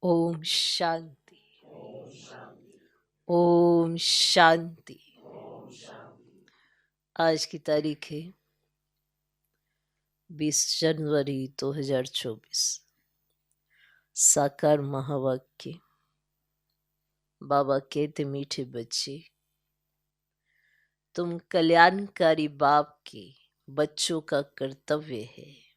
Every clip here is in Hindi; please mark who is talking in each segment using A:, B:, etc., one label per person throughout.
A: ओम शांति। ओम शांति। आज की तारीख है 20 जनवरी 2024। साकार महावाक्य। बाबा कहते, मीठे बच्चे, तुम कल्याणकारी बाप के बच्चों का कर्तव्य है।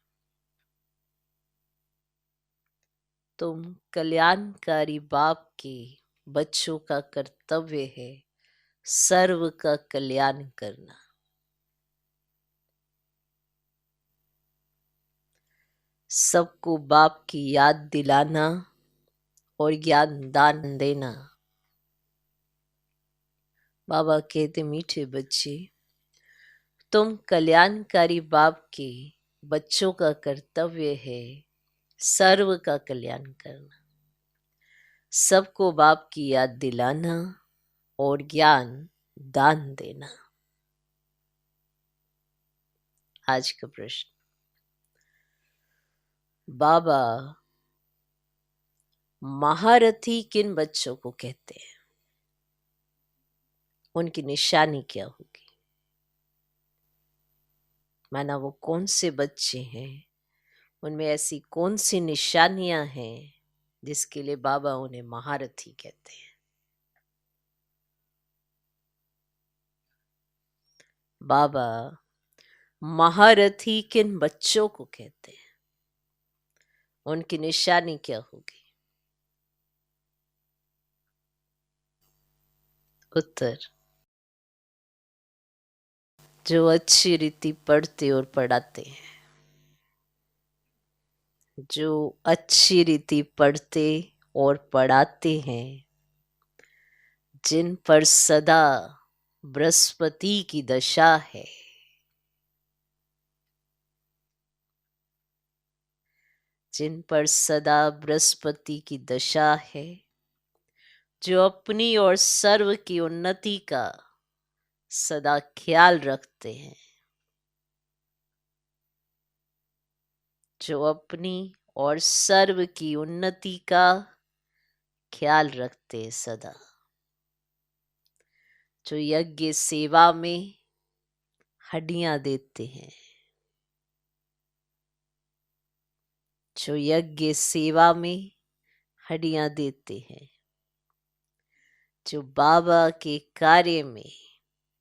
A: तुम कल्याणकारी बाप के बच्चों का कर्तव्य है सर्व का कल्याण करना। सबको बाप की याद दिलाना और ज्ञान दान देना। बाबा कहते, मीठे बच्चे, तुम कल्याणकारी बाप के बच्चों का कर्तव्य है सर्व का कल्याण करना। सबको बाप की याद दिलाना और ज्ञान दान देना। आज का प्रश्न, बाबा महारथी किन बच्चों को कहते हैं? उनकी निशानी क्या होगी? माना वो कौन से बच्चे हैं, उनमें ऐसी कौन सी निशानियां हैं जिसके लिए बाबा उन्हें महारथी कहते हैं? बाबा महारथी किन बच्चों को कहते हैं? उनकी निशानी क्या होगी? उत्तर, जो अच्छी रीति पढ़ते और पढ़ाते हैं। जो अच्छी रीति पढ़ते और पढ़ाते हैं, जिन पर सदा बृहस्पति की दशा है, जिन पर सदा बृहस्पति की दशा है, जो अपनी और सर्व की उन्नति का सदा ख्याल रखते हैं, जो अपनी और सर्व की उन्नति का ख्याल रखते हैं सदा, जो यज्ञ सेवा में हड्डियां देते हैं, जो यज्ञ सेवा में हड्डियां देते हैं, जो बाबा के कार्य में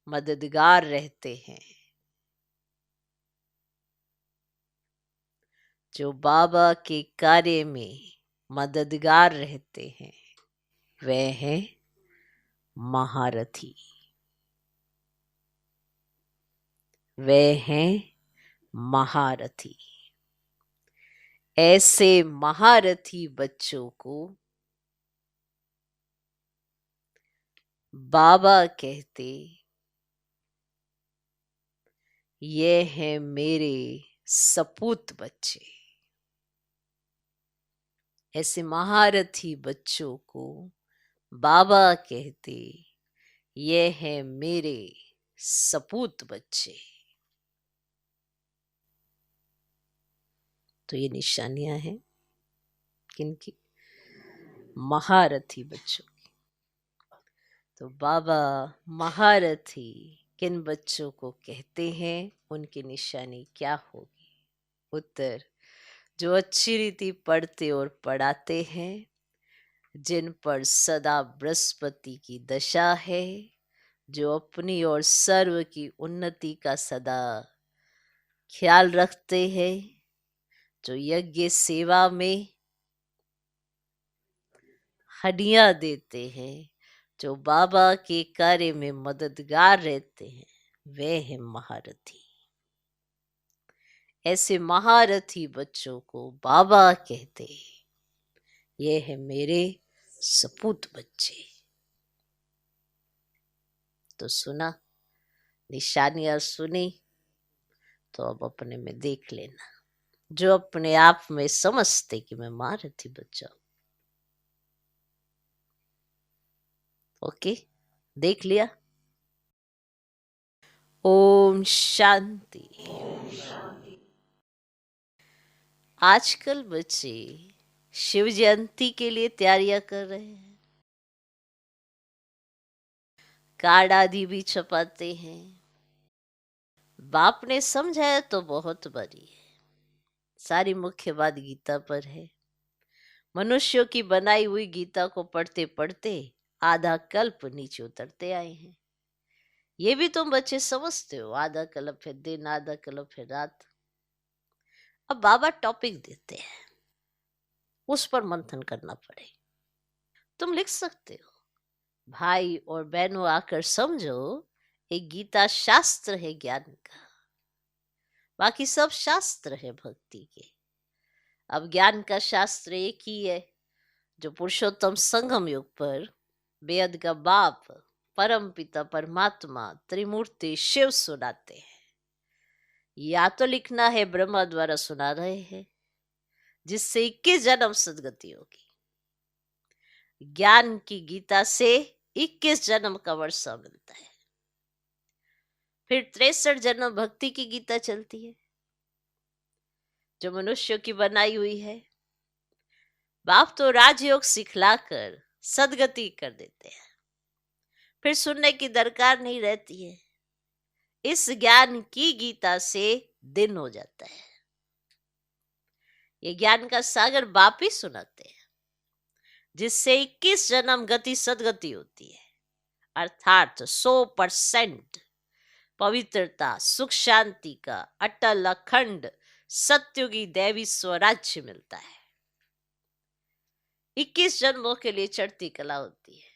A: मददगार रहते हैं, जो बाबा के कार्य में मददगार रहते हैं, वे हैं महारथी। वे हैं महारथी। ऐसे महारथी बच्चों को बाबा कहते, ये हैं मेरे सपूत बच्चे। ऐसे महारथी बच्चों को बाबा कहते, ये हैं मेरे सपूत बच्चे। तो ये निशानियां हैं किनकी? महारथी बच्चों की। तो बाबा महारथी किन बच्चों को कहते हैं, उनकी निशानी क्या होगी? उत्तर, जो अच्छी रीति पढ़ते और पढ़ाते हैं, जिन पर सदा बृहस्पति की दशा है, जो अपनी और सर्व की उन्नति का सदा ख्याल रखते हैं, जो यज्ञ सेवा में हड्डियां देते हैं, जो बाबा के कार्य में मददगार रहते हैं, वे हैं महारथी। ऐसे महारथी बच्चों को बाबा कहते, ये है मेरे सपूत बच्चे। तो सुना, निशानियां सुनी, तो अब अपने में देख लेना। जो अपने आप में समझते कि मैं महारथी बच्चा हूं, ओके, देख लिया। ओम शांति। आजकल बच्चे शिव जयंती के लिए तैयारियां कर रहे हैं, कार्ड आदि भी छपाते हैं। बाप ने समझाया तो बहुत बड़ी है, सारी मुख्य बात गीता पर है। मनुष्यों की बनाई हुई गीता को पढ़ते पढ़ते आधा कल्प नीचे उतरते आए हैं। ये भी तुम बच्चे समझते हो, आधा कल्प है दिन, आधा कल्प है रात। अब बाबा टॉपिक देते हैं, उस पर मंथन करना पड़े। तुम लिख सकते हो, भाई और बहनों आकर समझो, एक गीता शास्त्र है ज्ञान का, बाकी सब शास्त्र है भक्ति के। अब ज्ञान का शास्त्र एक ही है, जो पुरुषोत्तम संगम युग पर बेअद का बाप परम पिता परमात्मा त्रिमूर्ति शिव सुनाते हैं। या तो लिखना है ब्रह्मा द्वारा सुना रहे हैं, जिससे 21 जन्म सदगति होगी। ज्ञान की गीता से 21 जन्म का वर्षा मिलता है। फिर 63 जन्म भक्ति की गीता चलती है, जो मनुष्यों की बनाई हुई है। बाप तो राजयोग सिखलाकर सदगति कर देते हैं, फिर सुनने की दरकार नहीं रहती है। इस ज्ञान की गीता से दिन हो जाता है। ये ज्ञान का सागर बाप ही सुनाते हैं, जिससे 21 जन्म गति सदगति होती है, अर्थात 100% पवित्रता सुख शांति का अटल अखंड सत्युगी दैवी स्वराज्य मिलता है। 21 जन्मों के लिए चढ़ती कला होती है,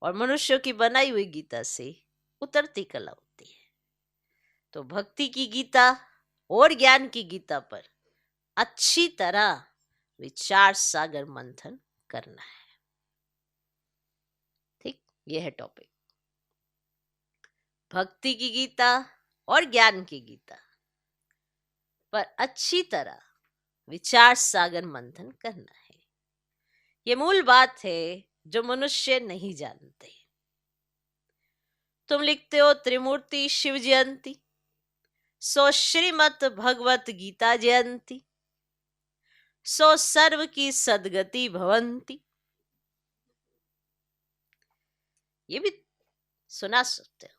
A: और मनुष्यों की बनाई हुई गीता से उतरती कला होती है। तो भक्ति की गीता और ज्ञान की गीता पर अच्छी तरह विचार सागर मंथन करना है। ठीक, यह है टॉपिक, भक्ति की गीता और ज्ञान की गीता पर अच्छी तरह विचार सागर मंथन करना है। ये मूल बात है जो मनुष्य नहीं जानते। तुम लिखते हो त्रिमूर्ति शिव जयंती, सो श्रीमत भगवत गीता जयंती, सो सर्व की सदगति भवंती। ये भी सुना सकते हो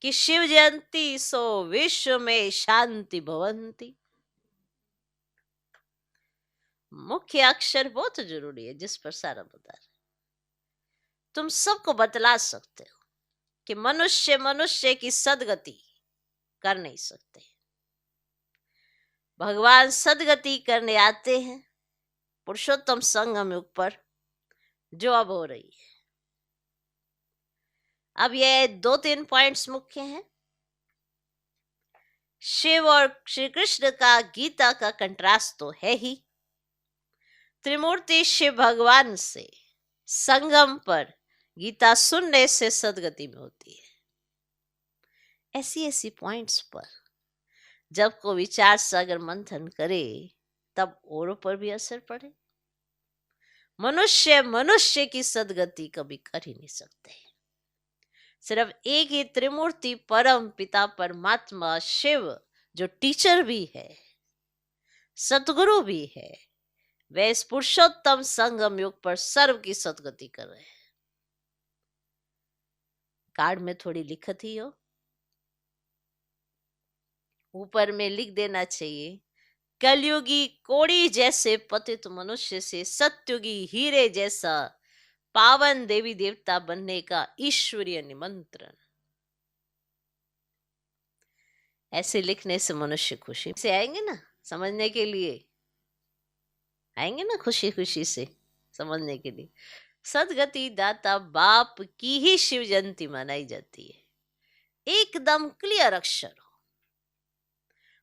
A: कि शिव जयंती सो विश्व में शांति भवंती। मुख्य अक्षर बहुत जरूरी है, जिस पर सारा बता रहे। तुम सबको बतला सकते हो कि मनुष्य मनुष्य की सदगति कर नहीं सकते। भगवान सदगति करने आते हैं पुरुषोत्तम संगम युग पर, जो अब हो रही है। अब ये 2-3 पॉइंट्स मुख्य हैं। शिव और श्री कृष्ण का गीता का कंट्रास्ट तो है ही। त्रिमूर्ति शिव भगवान से संगम पर गीता सुनने से सदगति में होती है। ऐसी ऐसी पॉइंट्स पर जब को विचार सागर मंथन करे, तब औरों पर भी असर पड़े। मनुष्य मनुष्य की सदगति कभी कर ही नहीं सकते। सिर्फ एक ही त्रिमूर्ति परम पिता परमात्मा शिव, जो टीचर भी है सतगुरु भी है, वे इस पुरुषोत्तम संगम युग पर सर्व की सदगति कर रहे हैं। कार्ड में थोड़ी लिखत ही हो, ऊपर में लिख देना चाहिए, कलयुगी कोड़ी जैसे पतित मनुष्य से सत्युगी हीरे जैसा पावन देवी देवता बनने का ईश्वरीय निमंत्रण। ऐसे लिखने से मनुष्य खुशी से आएंगे ना, समझने के लिए आएंगे ना, खुशी खुशी से समझने के लिए। सदगति दाता बाप की ही शिव जयंती मनाई जाती है, एकदम क्लियर अक्षर हो।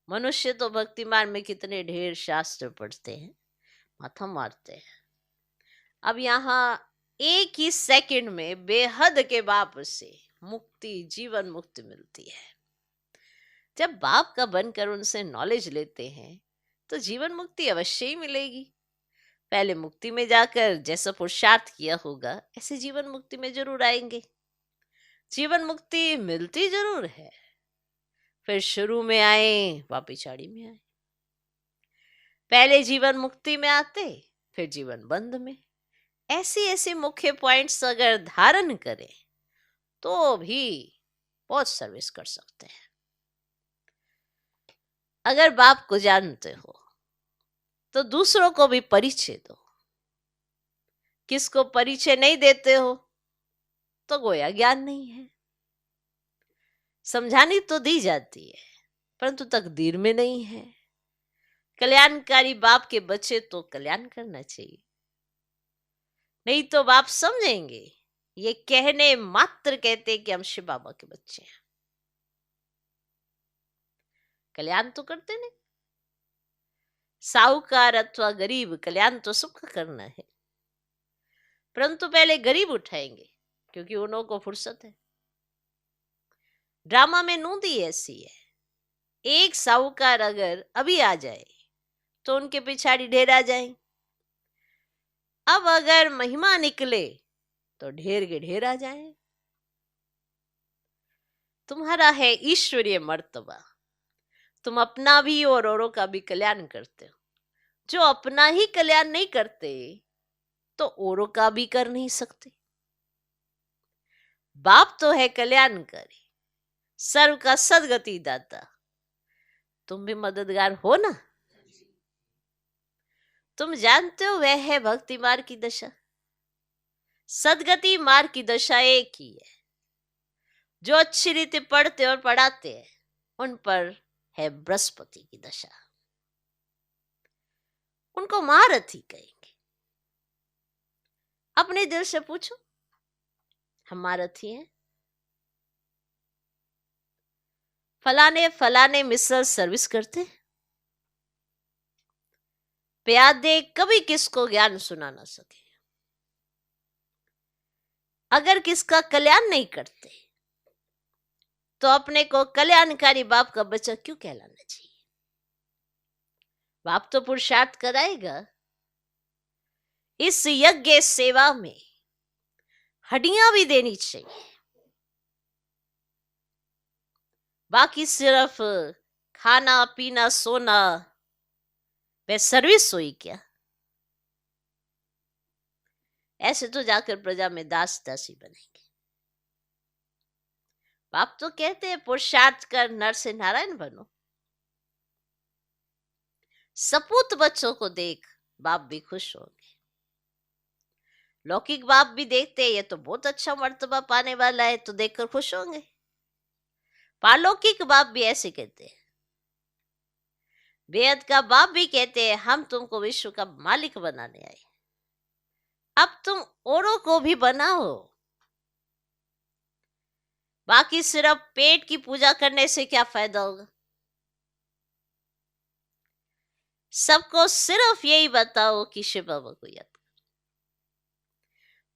A: मनुष्य तो भक्तिमान में कितने ढेर शास्त्र पढ़ते हैं, माथा मारते हैं। अब यहाँ एक ही सेकंड में बेहद के बाप से मुक्ति, जीवन मुक्ति मिलती है। जब बाप का बनकर उनसे नॉलेज लेते हैं तो जीवन मुक्ति अवश्य ही मिलेगी। पहले मुक्ति में जाकर जैसा पुरुषार्थ किया होगा, ऐसे जीवन मुक्ति में जरूर आएंगे। जीवन मुक्ति मिलती जरूर है, फिर शुरू में आए वा पिछाड़ी में आए। पहले जीवन मुक्ति में आते, फिर जीवन बंध में। ऐसी ऐसी मुख्य पॉइंट्स अगर धारण करें तो भी बहुत सर्विस कर सकते हैं। अगर बाप को जानते हो तो दूसरों को भी परिचय दो। किसको परिचय नहीं देते हो तो गोया ज्ञान नहीं है। समझानी तो दी जाती है परंतु तकदीर में नहीं है। कल्याणकारी बाप के बच्चे तो कल्याण करना चाहिए, नहीं तो बाप समझेंगे ये कहने मात्र कहते कि हम शिव बाबा के बच्चे हैं, कल्याण तो करते नहीं। साहूकार अथवा गरीब, कल्याण तो सबका करना है, परंतु पहले गरीब उठाएंगे क्योंकि उन्हों को फुर्सत है। ड्रामा में नूंदी ऐसी है, एक साहूकार अगर अभी आ जाए तो उनके पिछाड़ी ढेर आ जाए। अब अगर महिमा निकले तो ढेर के ढेर आ जाए। तुम्हारा है ईश्वरीय मर्तबा, तुम अपना भी और औरों का भी कल्याण करते हो। जो अपना ही कल्याण नहीं करते तो औरों का भी कर नहीं सकते। बाप तो है कल्याणकारी, सर्व का सदगति दाता, तुम भी मददगार हो ना। तुम जानते हो वह है भक्ति मार्ग की दशा, सदगति मार्ग की दशा एक ही है। जो अच्छी रीति पढ़ते और पढ़ाते हैं उन पर है बृहस्पति की दशा, उनको महारथी कहेंगे। अपने दिल से पूछो, हम महारथी हैं? फलाने फलाने मिसल सर्विस करते, प्यादे कभी किसको ज्ञान सुना ना सके। अगर किसका कल्याण नहीं करते तो अपने को कल्याणकारी बाप का बच्चा क्यों कहलाना चाहिए? बाप तो पुरुषार्थ कराएगा। इस यज्ञ सेवा में हड्डियां भी देनी चाहिए, बाकी सिर्फ खाना पीना सोना वह सर्विस हुई क्या? ऐसे तो जाकर प्रजा में दास दासी बनेंगे। बाप तो कहते हैं पुरुषार्थ कर नर से नारायण बनो। सपूत बच्चों को देख बाप भी खुश होंगे। लौकिक बाप भी देखते हैं ये तो बहुत अच्छा मर्तबा पाने वाला है तो देखकर खुश होंगे। पारलौकिक बाप भी ऐसे कहते हैं। बेहद का बाप भी कहते हैं हम तुमको विश्व का मालिक बनाने आए, अब तुम औरों को भी बनाओ। बाकी सिर्फ पेट की पूजा करने से क्या फायदा होगा? सबको सिर्फ यही बताओ कि शिव बाबा को याद करो।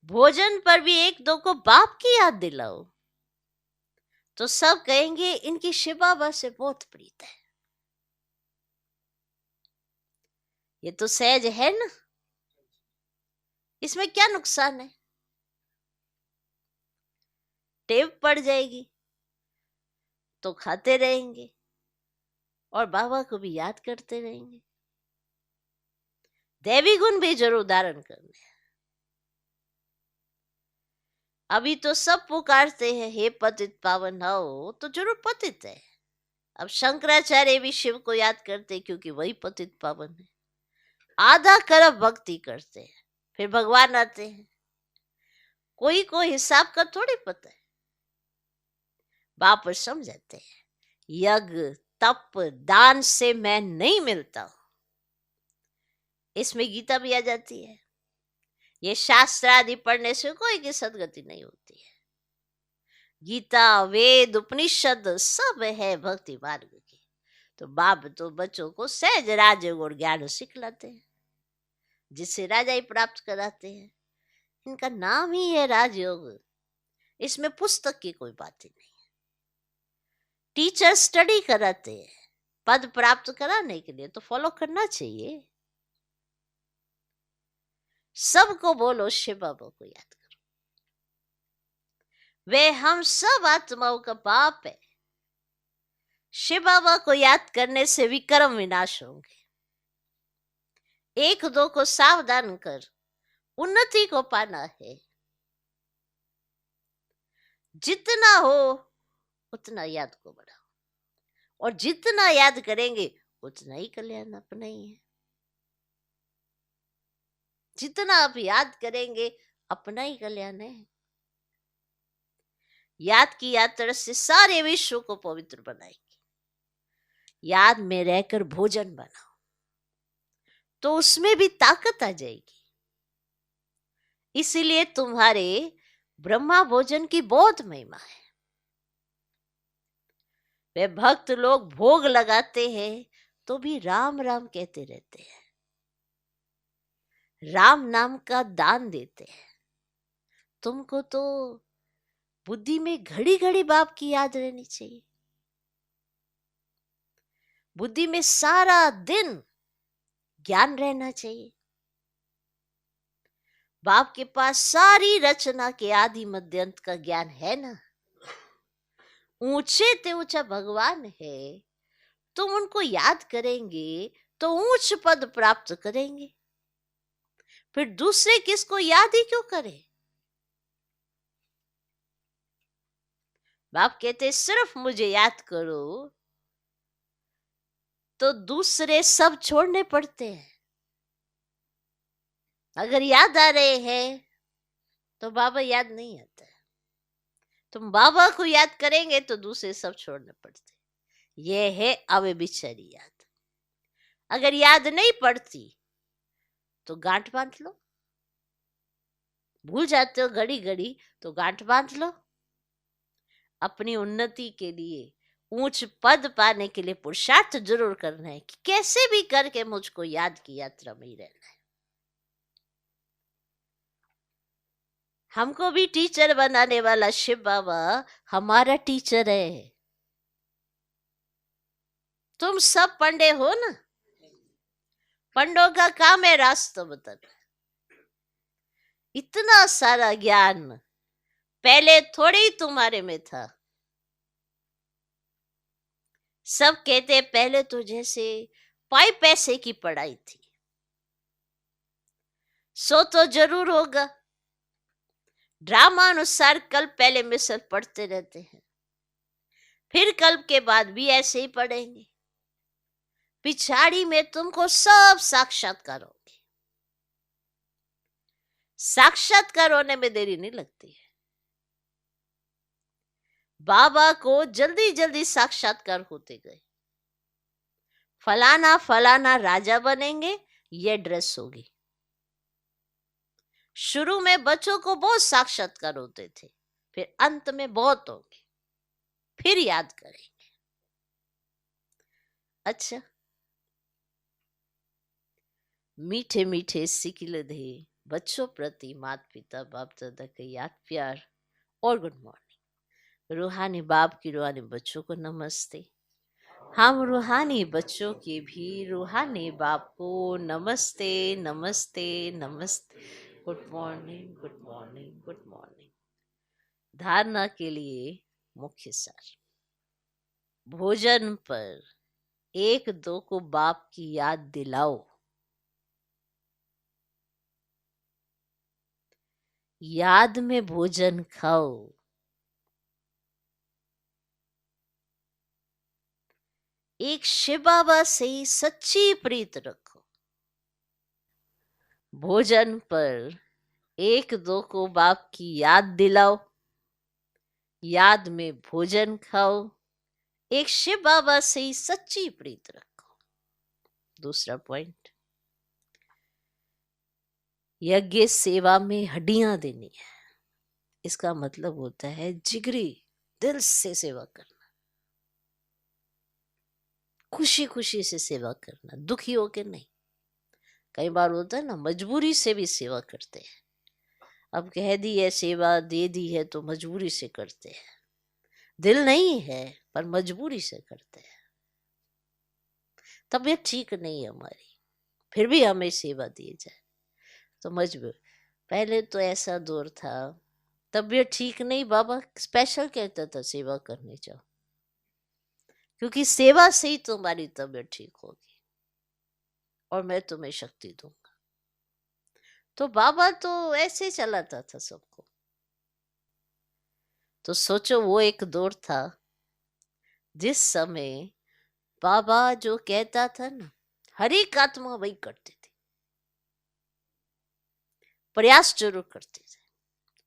A: भोजन पर भी एक दो को बाप की याद दिलाओ तो सब कहेंगे इनकी शिव बाबा से बहुत प्रीत है। ये तो सहज है ना, इसमें क्या नुकसान है? टेव पड़ जाएगी तो खाते रहेंगे और बाबा को भी याद करते रहेंगे। दैवी गुण भी जरूर धारण करने। अभी तो सब पुकारते हैं हे पतित पावन हो, तो जरूर पतित है। अब शंकराचार्य भी शिव को याद करते क्योंकि वही पतित पावन है। आधा करब भक्ति करते हैं फिर भगवान आते हैं। कोई को हिसाब का थोड़ी पता है। बाप समझाते हैं यज्ञ तप दान से मैं नहीं मिलता हूं। इसमें गीता भी आ जाती है। ये शास्त्र आदि पढ़ने से कोई की सदगति नहीं होती है। गीता वेद उपनिषद सब है भक्ति मार्ग की। तो बाप तो बच्चों को सहज राजयोग और ज्ञान सिखलाते हैं, जिससे राजाई प्राप्त कराते हैं। इनका नाम ही है राजयोग, इसमें पुस्तक की कोई बात ही नहीं है। टीचर स्टडी कराते हैं पद प्राप्त कराने के लिए, तो फॉलो करना चाहिए। सबको बोलो शिव बाबा को याद करो, वे हम सब आत्माओं का बाप है। शिव बाबा को याद करने से विक्रम विनाश होंगे। एक दो को सावधान कर उन्नति को पाना है। जितना हो उतना याद को बढ़ाओ, और जितना याद करेंगे उतना ही कल्याण अपना ही है। जितना आप याद करेंगे अपना ही कल्याण है। याद की यात्रा से सारे विश्व को पवित्र बनाएंगे। याद में रहकर भोजन बनाओ तो उसमें भी ताकत आ जाएगी। इसीलिए तुम्हारे ब्रह्मा भोजन की बहुत महिमा है। वे भक्त लोग भोग लगाते हैं तो भी राम राम कहते रहते हैं, राम नाम का दान देते हैं। तुमको तो बुद्धि में घड़ी घड़ी बाप की याद रहनी चाहिए। बुद्धि में सारा दिन ज्ञान रहना चाहिए। बाप के पास सारी रचना के आदि मध्य अंत का ज्ञान है ना। ऊंचे ते ऊंचा भगवान है, तुम उनको याद करेंगे तो ऊंच पद प्राप्त करेंगे। फिर दूसरे किसको याद ही क्यों करें? बाप कहते सिर्फ मुझे याद करो तो दूसरे सब छोड़ने पड़ते हैं। अगर याद आ रहे हैं तो बाबा याद नहीं आता है। तुम बाबा को याद करेंगे तो दूसरे सब छोड़ने पड़ते। ये है अव्यभिचारी याद। अगर याद नहीं पड़ती तो गांठ बांध लो। भूल जाते हो घड़ी घड़ी तो गांठ बांध लो। अपनी उन्नति के लिए, ऊंच पद पाने के लिए पुरुषार्थ जरूर करना है कि कैसे भी करके मुझको याद की यात्रा में ही रहना है। हमको भी टीचर बनाने वाला शिव बाबा हमारा टीचर है। तुम सब पंडे हो ना। पंडों का काम है रास्ता बताना। इतना सारा ज्ञान पहले थोड़ी ही तुम्हारे में था। सब कहते पहले तो जैसे पाई पैसे की पढ़ाई थी। सो तो जरूर होगा। ड्रामा अनुसार कल्प पहले में सब पढ़ते रहते हैं, फिर कल्प के बाद भी ऐसे ही पढ़ेंगे। पिछाड़ी में तुमको सब साक्षात्कार होंगे। साक्षात्कार होने में देरी नहीं लगती है। बाबा को जल्दी जल्दी साक्षात्कार होते गए। फलाना फलाना राजा बनेंगे, ये ड्रेस होगी। शुरू में बच्चों को बहुत साक्षात्कार होते थे, फिर अंत में बहुत होंगे, फिर याद करेंगे। अच्छा, मीठे मीठे सिकिल दे बच्चों प्रति माता पिता बाप दादा का याद प्यार और गुड मॉर्निंग। रूहानी बाप की रूहानी बच्चों को नमस्ते। हम रूहानी बच्चों के भी रूहानी बाप को नमस्ते नमस्ते नमस्ते। Good morning good morning good morning. धारणा के लिए मुख्य सार। भोजन पर एक दो को बाप की याद दिलाओ। याद में भोजन खाओ। एक शिव बाबा से ही सच्ची प्रीत रखो। भोजन पर एक दो को बाप की याद दिलाओ। याद में भोजन खाओ। एक शिव बाबा से ही सच्ची प्रीत रखो। दूसरा पॉइंट, यज्ञ सेवा में हड्डियां देनी है। इसका मतलब होता है जिगरी दिल से सेवा करना, खुशी खुशी से सेवा करना, दुखी होके नहीं। कई बार होता है ना, मजबूरी से भी सेवा करते हैं। अब कह दी है सेवा दे दी है तो मजबूरी से करते हैं। दिल नहीं है पर मजबूरी से करते हैं। तबीयत ठीक नहीं है हमारी, फिर भी हमें सेवा दी जाए तो मजबूर। पहले तो ऐसा दौर था, तबीयत ठीक नहीं, बाबा स्पेशल कहता था सेवा करने जाओ, क्योंकि सेवा से ही तुम्हारी तबीयत ठीक होगी। और मैं तुम्हें शक्ति दूंगा। तो बाबा तो ऐसे ही चलाता था सबको। तो सोचो वो एक दौर था जिस समय बाबा जो कहता था ना, हर एक आत्मा वही करती थी, प्रयास जरूर करती थी।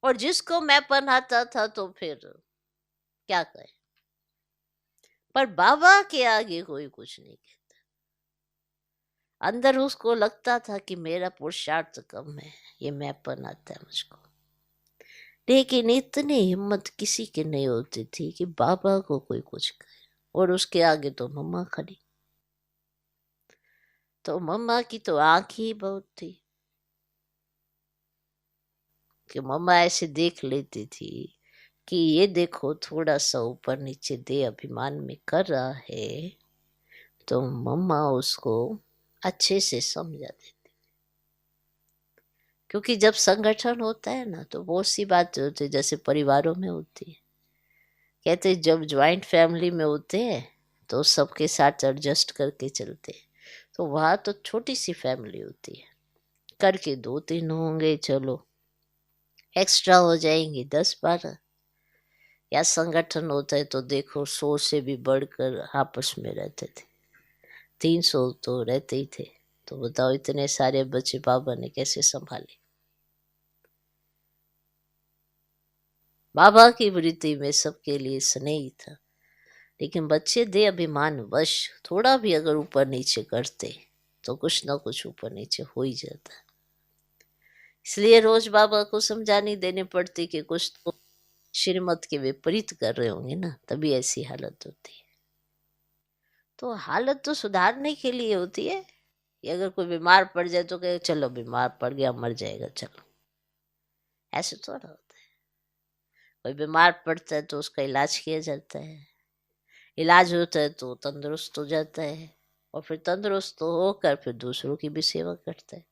A: और जिसको मैं पढ़ाता था तो फिर क्या कहे, पर बाबा के आगे कोई कुछ नहीं कहता। अंदर उसको लगता था कि मेरा पुरुषार्थ कम है, ये मैं पढ़ाता है मुझको। लेकिन इतनी हिम्मत किसी की नहीं होती थी कि बाबा को कोई कुछ कहे, और उसके आगे तो मम्मा खड़ी। तो मम्मा की तो आंख ही बहुत थी कि मम्मा ऐसे देख लेती थी कि ये देखो थोड़ा सा ऊपर नीचे दे अभिमान में कर रहा है, तो मम्मा उसको अच्छे से समझा देती। क्योंकि जब संगठन होता है ना तो बहुत सी बातें होती है जैसे परिवारों में होती है। कहते हैं जब ज्वाइंट फैमिली में होते हैं तो सबके साथ एडजस्ट करके चलते हैं। तो वहाँ तो छोटी सी फैमिली होती है, करके 2-3 होंगे, चलो एक्स्ट्रा हो जाएंगे 10-12। या संगठन होता है तो देखो 100 से भी बढ़कर आपस में रहते थे, 300 तो रहते ही थे। तो बताओ इतने सारे बच्चे बाबा ने कैसे संभाले। बाबा की वृत्ति में सबके लिए स्नेह था, लेकिन बच्चे दे अभिमान वश थोड़ा भी अगर ऊपर नीचे करते तो कुछ ना कुछ ऊपर नीचे हो ही जाता। इसलिए रोज बाबा को समझानी देनी पड़ती कि कुछ तो श्रीमत के विपरीत कर रहे होंगे ना, तभी ऐसी हालत होती है। तो हालत तो सुधारने के लिए होती है। ये अगर कोई बीमार पड़ जाए तो कहे चलो बीमार पड़ गया मर जाएगा चलो, ऐसे थोड़ा होता है। कोई बीमार पड़ता है तो उसका इलाज किया जाता है, इलाज होता है तो तंदुरुस्त हो जाता है, और फिर तंदुरुस्त तो होकर फिर दूसरों की भी सेवा करता है।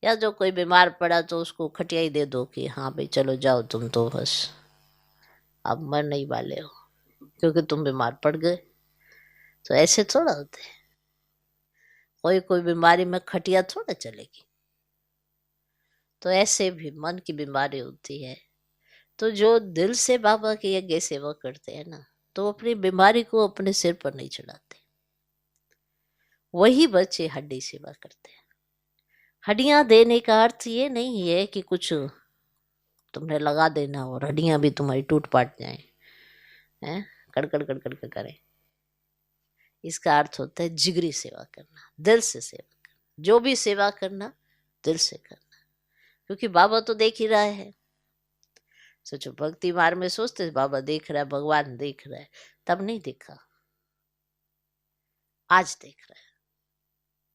A: या जो कोई बीमार पड़ा तो उसको खटिया ही दे दो कि हाँ भाई चलो जाओ तुम तो बस अब मर नहीं वाले हो क्योंकि तुम बीमार पड़ गए। तो ऐसे थोड़ा होते हैं। कोई कोई बीमारी में खटिया थोड़ा चलेगी। तो ऐसे भी मन की बीमारी होती है। तो जो दिल से बाबा की यज्ञ सेवा करते हैं ना, तो अपनी बीमारी को अपने सिर पर नहीं चढ़ाते। वही बच्चे हड्डी सेवा करते हैं। हड्डियां देने का अर्थ ये नहीं है कि कुछ तुमने लगा देना और हड्डियां भी तुम्हारी टूट पाट जाए, हैं कड़कड़ कड़कड़ कर करें। इसका अर्थ होता है जिगरी सेवा करना, दिल से सेवा करना। जो भी सेवा करना दिल से करना, क्योंकि बाबा तो देख ही रहा है। सोचो भक्ति मार्ग में सोचते बाबा देख रहा है, भगवान देख रहा है, तब नहीं देखा, आज देख रहा है।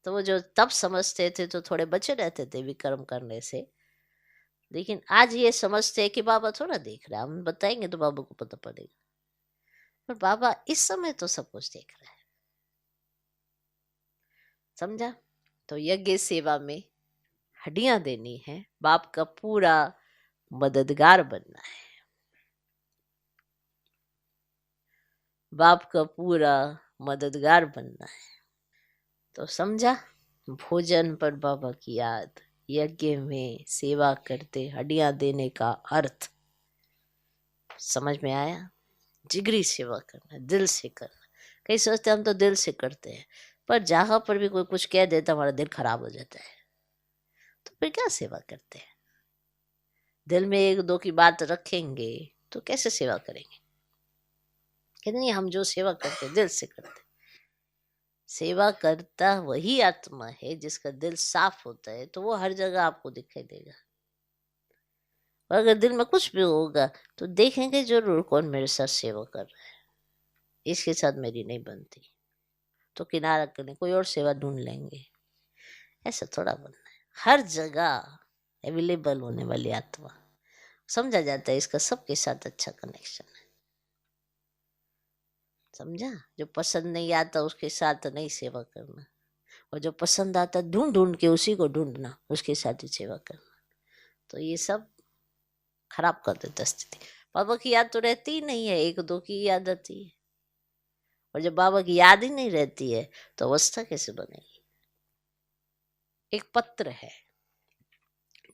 A: तो वो जो तब समझते थे तो थोड़े बचे रहते थे विक्रम करने से, लेकिन आज ये समझते हैं कि बाबा थोड़ा देख रहा है, हम बताएंगे तो बाबा को पता पड़ेगा। पर बाबा इस समय तो सब कुछ देख रहा है। समझा? तो यज्ञ सेवा में हड्डियां देनी है, बाप का पूरा मददगार बनना है, बाप का पूरा मददगार बनना है। तो समझा? भोजन पर बाबा की याद, यज्ञ में सेवा करते हड्डियां देने का अर्थ समझ में आया? जिगरी सेवा करना, दिल से करना। कई सोचते हम तो दिल से करते हैं, पर जहां पर भी कोई कुछ कह देता हमारा दिल खराब हो जाता है, तो फिर क्या सेवा करते हैं? दिल में एक दो की बात रखेंगे तो कैसे सेवा करेंगे? कहते नहीं, हम जो सेवा करते दिल से करते। सेवा करता वही आत्मा है जिसका दिल साफ होता है, तो वो हर जगह आपको दिखाई देगा। और अगर दिल में कुछ भी होगा तो देखेंगे जरूर कौन मेरे साथ सेवा कर रहा है, इसके साथ मेरी नहीं बनती तो किनारा करने कोई और सेवा ढूंढ लेंगे। ऐसा थोड़ा बनना है। हर जगह अवेलेबल होने वाली आत्मा, समझा जाता है इसका सबके साथ अच्छा कनेक्शन है। समझा? जो पसंद नहीं आता उसके साथ नहीं सेवा करना, और जो पसंद आता ढूंढ ढूंढ के उसी को ढूंढना, उसके साथ ही सेवा करना। तो ये सब खराब कर देता स्थिति। बाबा की याद तो रहती ही नहीं है, एक दो की याद आती है। और जब बाबा की याद ही नहीं रहती है तो अवस्था कैसे बनेगी? एक पत्र है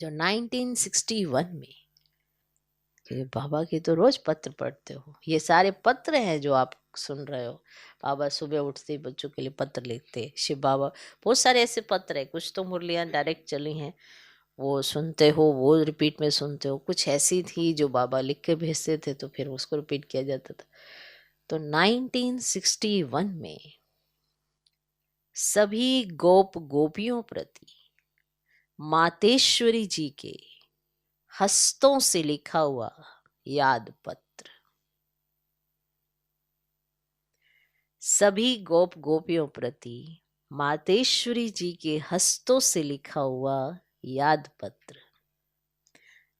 A: जो 1961 में, क्योंकि बाबा की तो रोज पत्र पढ़ते हो, ये सारे पत्र हैं जो आप सुन रहे हो। बाबा सुबह उठते ही बच्चों के लिए पत्र लिखते, शिव बाबा, बहुत सारे ऐसे पत्र है। कुछ तो मुरलियाँ डायरेक्ट चली हैं, वो सुनते हो, वो रिपीट में सुनते हो। कुछ ऐसी थी जो बाबा लिख के भेजते थे तो फिर उसको रिपीट किया जाता था। तो 1961 में सभी गोप गोपियों प्रति मातेश्वरी जी के हस्तों से लिखा हुआ याद पत्र, सभी गोप गोपियों प्रति मातेश्वरी जी के हस्तों से लिखा हुआ याद पत्र,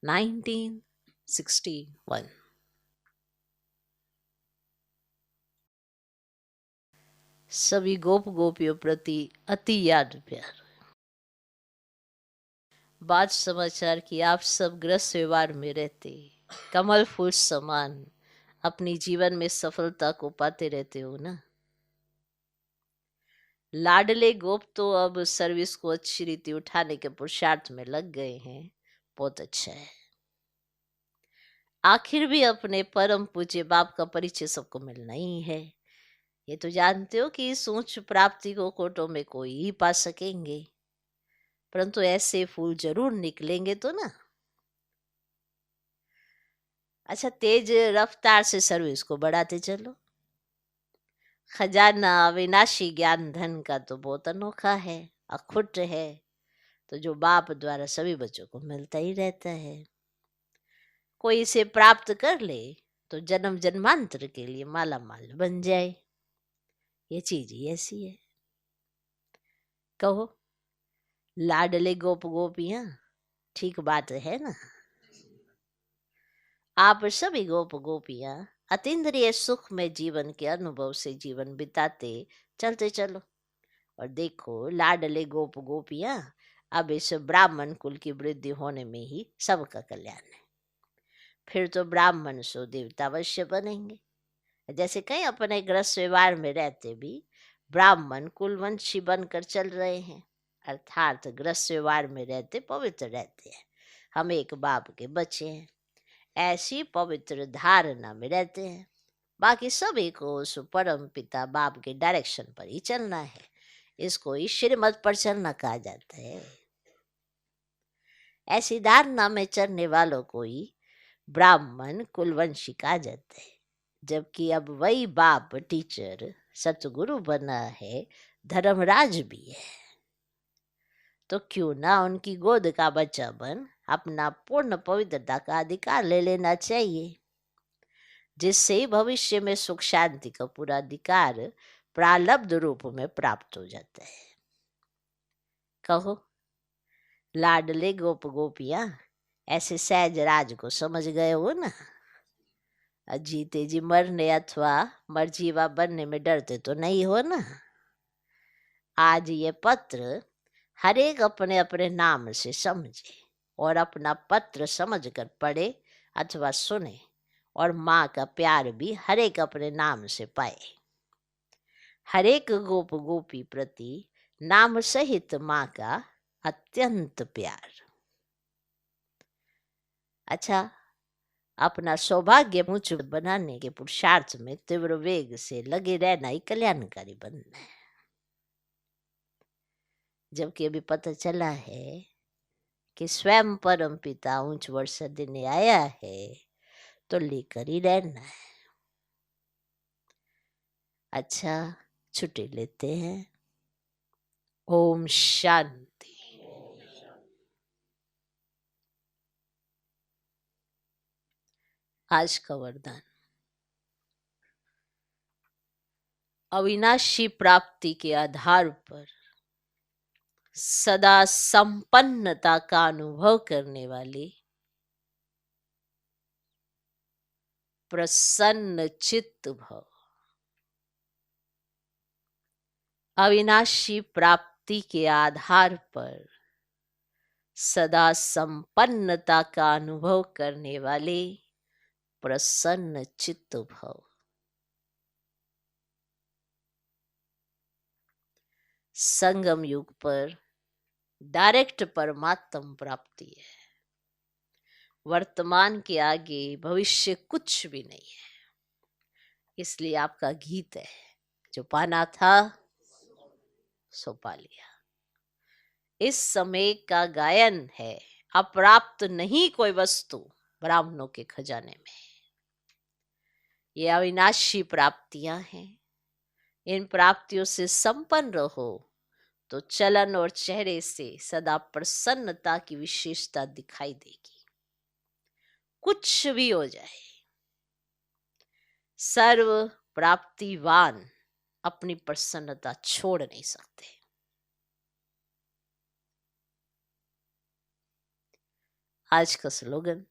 A: 1961। सभी गोप गोपियों प्रति अति याद प्यार। बात समाचार की आप सब ग्रस्त व्यवहार में रहते, कमल फूल समान अपनी जीवन में सफलता को पाते रहते हो ना। लाडले गोप तो अब सर्विस को अच्छी रीति उठाने के पुरुषार्थ में लग गए हैं, बहुत अच्छा है। आखिर भी अपने परम पूज्य बाप का परिचय सबको मिलना ही है। ये तो जानते हो कि इस उच्च प्राप्ति को कोटों में कोई ही पा सकेंगे, परंतु ऐसे फूल जरूर निकलेंगे तो ना। अच्छा, तेज रफ्तार से सर्विस को बढ़ाते चलो। खजाना अविनाशी ज्ञान धन का तो बहुत अनोखा है, अखुट है, तो जो बाप द्वारा सभी बच्चों को मिलता ही रहता है। कोई इसे प्राप्त कर ले तो जन्म जन्मांतर के लिए माला माल बन जाए। ये चीज ही ऐसी है। कहो लाडले गोप गोपियां, ठीक बात है ना। आप सभी गोप गोपियां अतीन्द्रिय सुख में जीवन के अनुभव से जीवन बिताते चलते चलो, और देखो लाडले गोप गोपियां, अब इस ब्राह्मण कुल की वृद्धि होने में ही सबका कल्याण है। फिर तो ब्राह्मण सो देवता अवश्य बनेंगे। जैसे कई अपने ग्रस्त व्यवहार में रहते भी ब्राह्मण कुलवंशी बनकर चल रहे हैं, अर्थात ग्रस्त व्यवहार में रहते पवित्र रहते हैं, हम एक बाप के बच्चे हैं, ऐसी पवित्र धारणा में रहते हैं। बाकी सभी को उस परम पिता बाप के डायरेक्शन पर ही चलना है। इसको ही श्रीमत पर चलना कहा जाता है। ऐसी धारणा में चलने वालों को ही ब्राह्मण कुलवंशी कहा जाता है। जबकि अब वही बाप टीचर सतगुरु बना है, धर्मराज भी है, तो क्यों ना उनकी गोद का बच्चा बन अपना पूर्ण पवित्रता का अधिकार ले लेना चाहिए, जिससे भविष्य में सुख शांति का पूरा अधिकार प्रारब्ध रूप में प्राप्त हो जाता है। कहो लाडले गोप गोपियां, ऐसे सहज राज को समझ गए हो ना। जीते जी मरने अथवा मरजीवा बनने में डरते तो नहीं हो ना। आज ये पत्र हर एक अपने अपने नाम से समझे और अपना पत्र समझकर पढ़े अथवा सुने, और माँ का प्यार भी हर एक अपने नाम से पाए। हर एक गोप गोपी प्रति नाम सहित माँ का अत्यंत प्यार। अच्छा, अपना सौभाग्य ऊंच बनाने के पुरुषार्थ में तीव्र वेग से लगे रहना ही कल्याणकारी बनना है। जबकि अभी पता चला है कि स्वयं परम पिता ऊंच वर्षा देने आया है, तो लेकर ही रहना है। अच्छा, छुट्टी लेते हैं। ओम शांति। आज का वरदान, अविनाशी प्राप्ति के आधार पर सदा संपन्नता का अनुभव करने वाली प्रसन्न चित्त भव। अविनाशी प्राप्ति के आधार पर सदा संपन्नता का अनुभव करने वाले प्रसन्न चित्त भव। संगम युग पर डायरेक्ट परमात्म प्राप्ति है। वर्तमान के आगे भविष्य कुछ भी नहीं है। इसलिए आपका गीत है, जो पाना था सो पा लिया। इस समय का गायन है, अप्राप्त नहीं कोई वस्तु ब्राह्मणों के खजाने में। ये अविनाशी प्राप्तियां हैं। इन प्राप्तियों से संपन्न रहो तो चलन और चेहरे से सदा प्रसन्नता की विशेषता दिखाई देगी। कुछ भी हो जाए, सर्व प्राप्तिवान अपनी प्रसन्नता छोड़ नहीं सकते। आज का स्लोगन,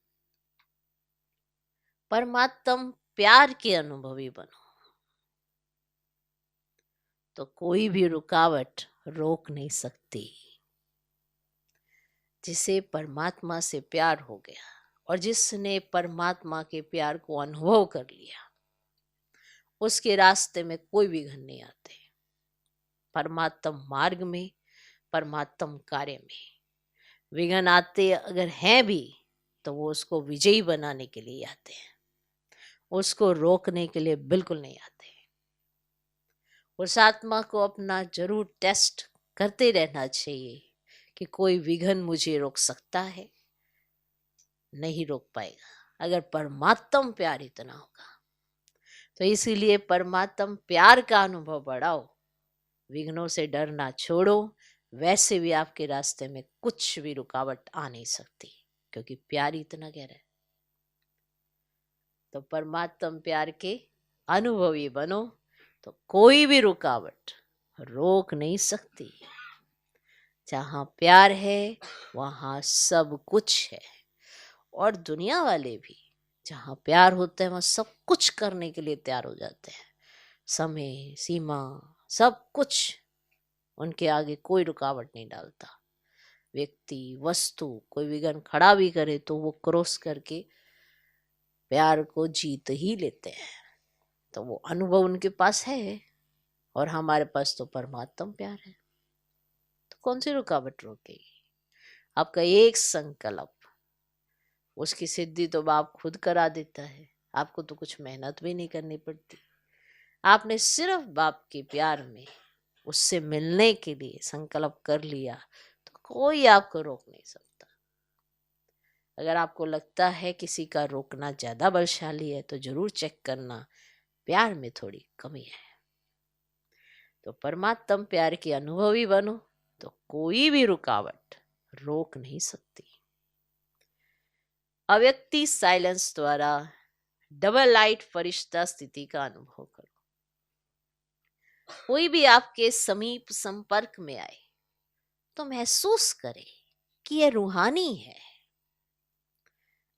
A: परमात्म प्यार के अनुभवी बनो तो कोई भी रुकावट रोक नहीं सकती। जिसे परमात्मा से प्यार हो गया और जिसने परमात्मा के प्यार को अनुभव कर लिया, उसके रास्ते में कोई विघ्न नहीं आते। परमात्म मार्ग में, परमात्म कार्य में विघ्न आते अगर हैं भी तो वो उसको विजयी बनाने के लिए आते हैं, उसको रोकने के लिए बिल्कुल नहीं आते। उस आत्मा को अपना जरूर टेस्ट करते रहना चाहिए कि कोई विघ्न मुझे रोक सकता है, नहीं रोक पाएगा अगर परमात्म प्यार इतना होगा। तो इसीलिए परमात्म प्यार का अनुभव बढ़ाओ, विघ्नों से डरना छोड़ो। वैसे भी आपके रास्ते में कुछ भी रुकावट आ नहीं सकती, क्योंकि प्यार इतना गहरा है। तो परमात्म प्यार के अनुभवी बनो तो कोई भी रुकावट रोक नहीं सकती। जहां प्यार है वहां सब कुछ है। और दुनिया वाले भी जहां प्यार होता है वहां सब कुछ करने के लिए तैयार हो जाते हैं। समय, सीमा, सब कुछ उनके आगे कोई रुकावट नहीं डालता। व्यक्ति, वस्तु कोई विघ्न खड़ा भी करे तो वो क्रॉस करके प्यार को जीत ही लेते हैं। तो वो अनुभव उनके पास है और हमारे पास तो परमात्म प्यार है। तो कौन सी रुकावट रोकेगी? आपका एक संकल्प, उसकी सिद्धि तो बाप खुद करा देता है। आपको तो कुछ मेहनत भी नहीं करनी पड़ती। आपने सिर्फ बाप के प्यार में उससे मिलने के लिए संकल्प कर लिया तो कोई आपको रोक नहीं सकता। अगर आपको लगता है किसी का रोकना ज्यादा बलशाली है तो जरूर चेक करना, प्यार में थोड़ी कमी है। तो परमात्म प्यार के अनुभवी बनो तो कोई भी रुकावट रोक नहीं सकती। अव्यक्ति साइलेंस द्वारा डबल लाइट फरिश्ता स्थिति का अनुभव करो। कोई भी आपके समीप संपर्क में आए तो महसूस करे कि यह रूहानी है,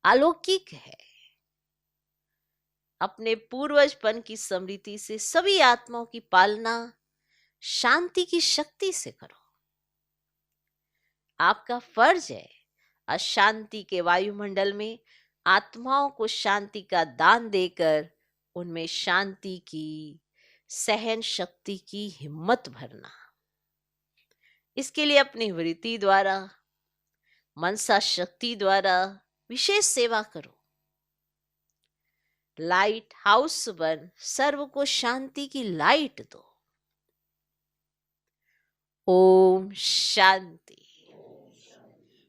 A: अलौकिक है। अपने पूर्वजपन की स्मृति से सभी आत्माओं की पालना शांति की शक्ति से करो। आपका फर्ज है अशांति के वायुमंडल में आत्माओं को शांति का दान देकर उनमें शांति की, सहन शक्ति की हिम्मत भरना। इसके लिए अपनी वृत्ति द्वारा, मनसा शक्ति द्वारा विशेष सेवा करो। लाइट हाउस बन सर्व को शांति की लाइट दो। ओम शांति।